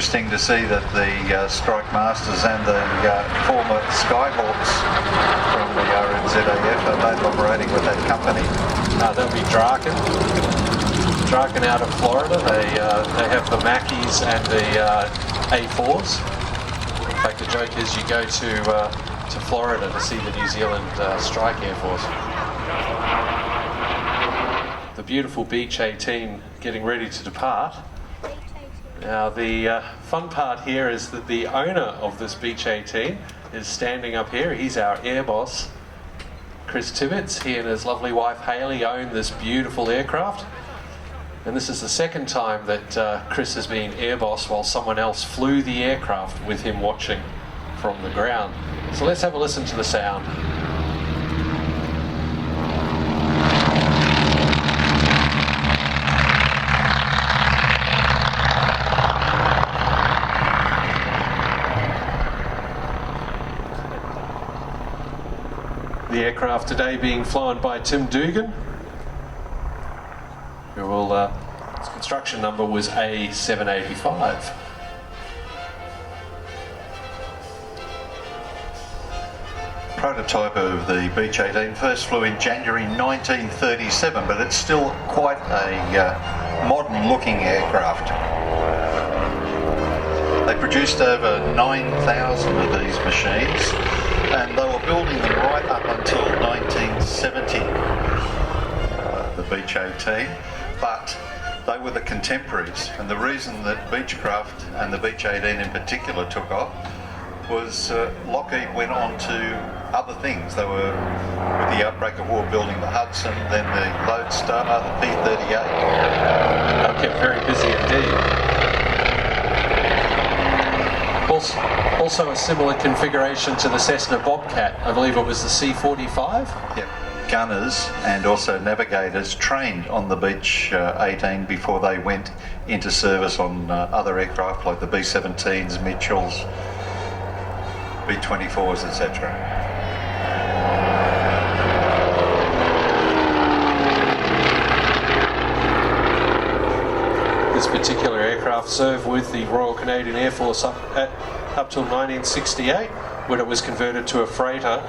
interesting to see that the Strike Masters and the former Skyhawks from the RNZAF are both operating with that company. That'll be Draken out of Florida. They have the Mackeys and the A4s. In fact, the joke is you go to Florida to see the New Zealand Strike Air Force. The beautiful Beech 18 getting ready to depart. Now the fun part here is that the owner of this Beech 18 is standing up here. He's our air boss, Chris Tibbetts. He and his lovely wife Hayley own this beautiful aircraft. And this is the second time that Chris has been air boss while someone else flew the aircraft with him watching from the ground. So let's have a listen to the sound. The aircraft today being flown by Tim Dugan, who will, its construction number was A785. Prototype of the Beech 18 first flew in January 1937, but it's still quite a modern looking aircraft. They produced over 9,000 of these machines, and they were building them right up until 1970, the Beech 18, but they were the contemporaries, and the reason that Beechcraft and the Beech 18 in particular took off was Lockheed went on to other things. They were, with the outbreak of war, building the Hudson, then the Lodestar, the P-38. Okay, very busy indeed. Also a similar configuration to the Cessna Bobcat. I believe it was the C-45? Yep. Gunners and also navigators trained on the Beech 18 before they went into service on other aircraft like the B-17s, Mitchells, B-24s, etc. This particular aircraft served with the Royal Canadian Air Force up till 1968, when it was converted to a freighter,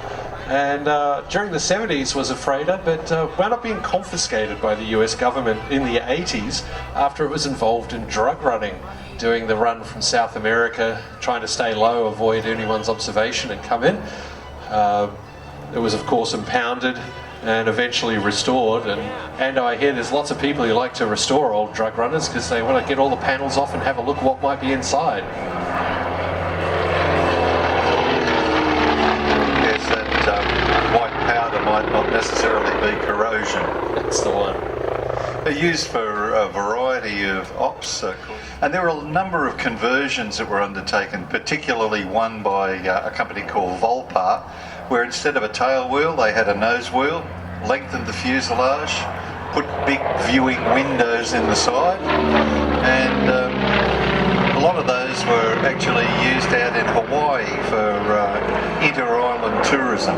and during the 70s was a freighter, but wound up being confiscated by the US government in the 80s after it was involved in drug running, doing the run from South America, trying to stay low, avoid anyone's observation and come in. It was of course impounded and eventually restored, and I hear there's lots of people who like to restore old drug runners because they want to get all the panels off and have a look what might be inside. Yes, that white powder might not necessarily be corrosion. That's the one. They're used for a variety of ops, and there were a number of conversions that were undertaken, particularly one by a company called Volpar, where instead of a tail wheel they had a nose wheel, lengthened the fuselage, put big viewing windows in the side, and a lot of those were actually used out in Hawaii for inter-island tourism.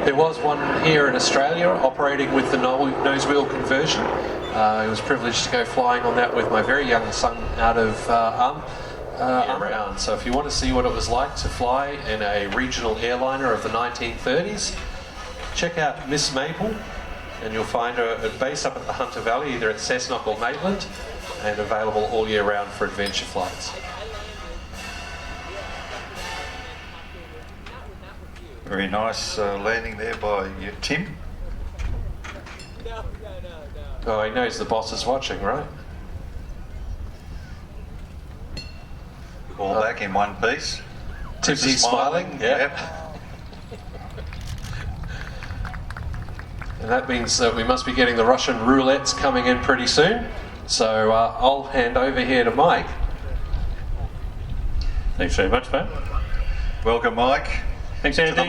There was one here in Australia operating with the nose wheel conversion. I was privileged to go flying on that with my very young son out of around. So if you want to see what it was like to fly in a regional airliner of the 1930s, check out Miss Maple, and you'll find her based up at the Hunter Valley, either at Cessnock or Maitland, and available all year round for adventure flights. Very nice landing there by Tim. Oh, he knows the boss is watching, right? All back in one piece. Tipsy smiling. Yeah. Yep. And that means that we must be getting the Russian roulettes coming in pretty soon. So I'll hand over here to Mike. Thanks very much, Pat. Welcome, Mike. Thanks, Andy.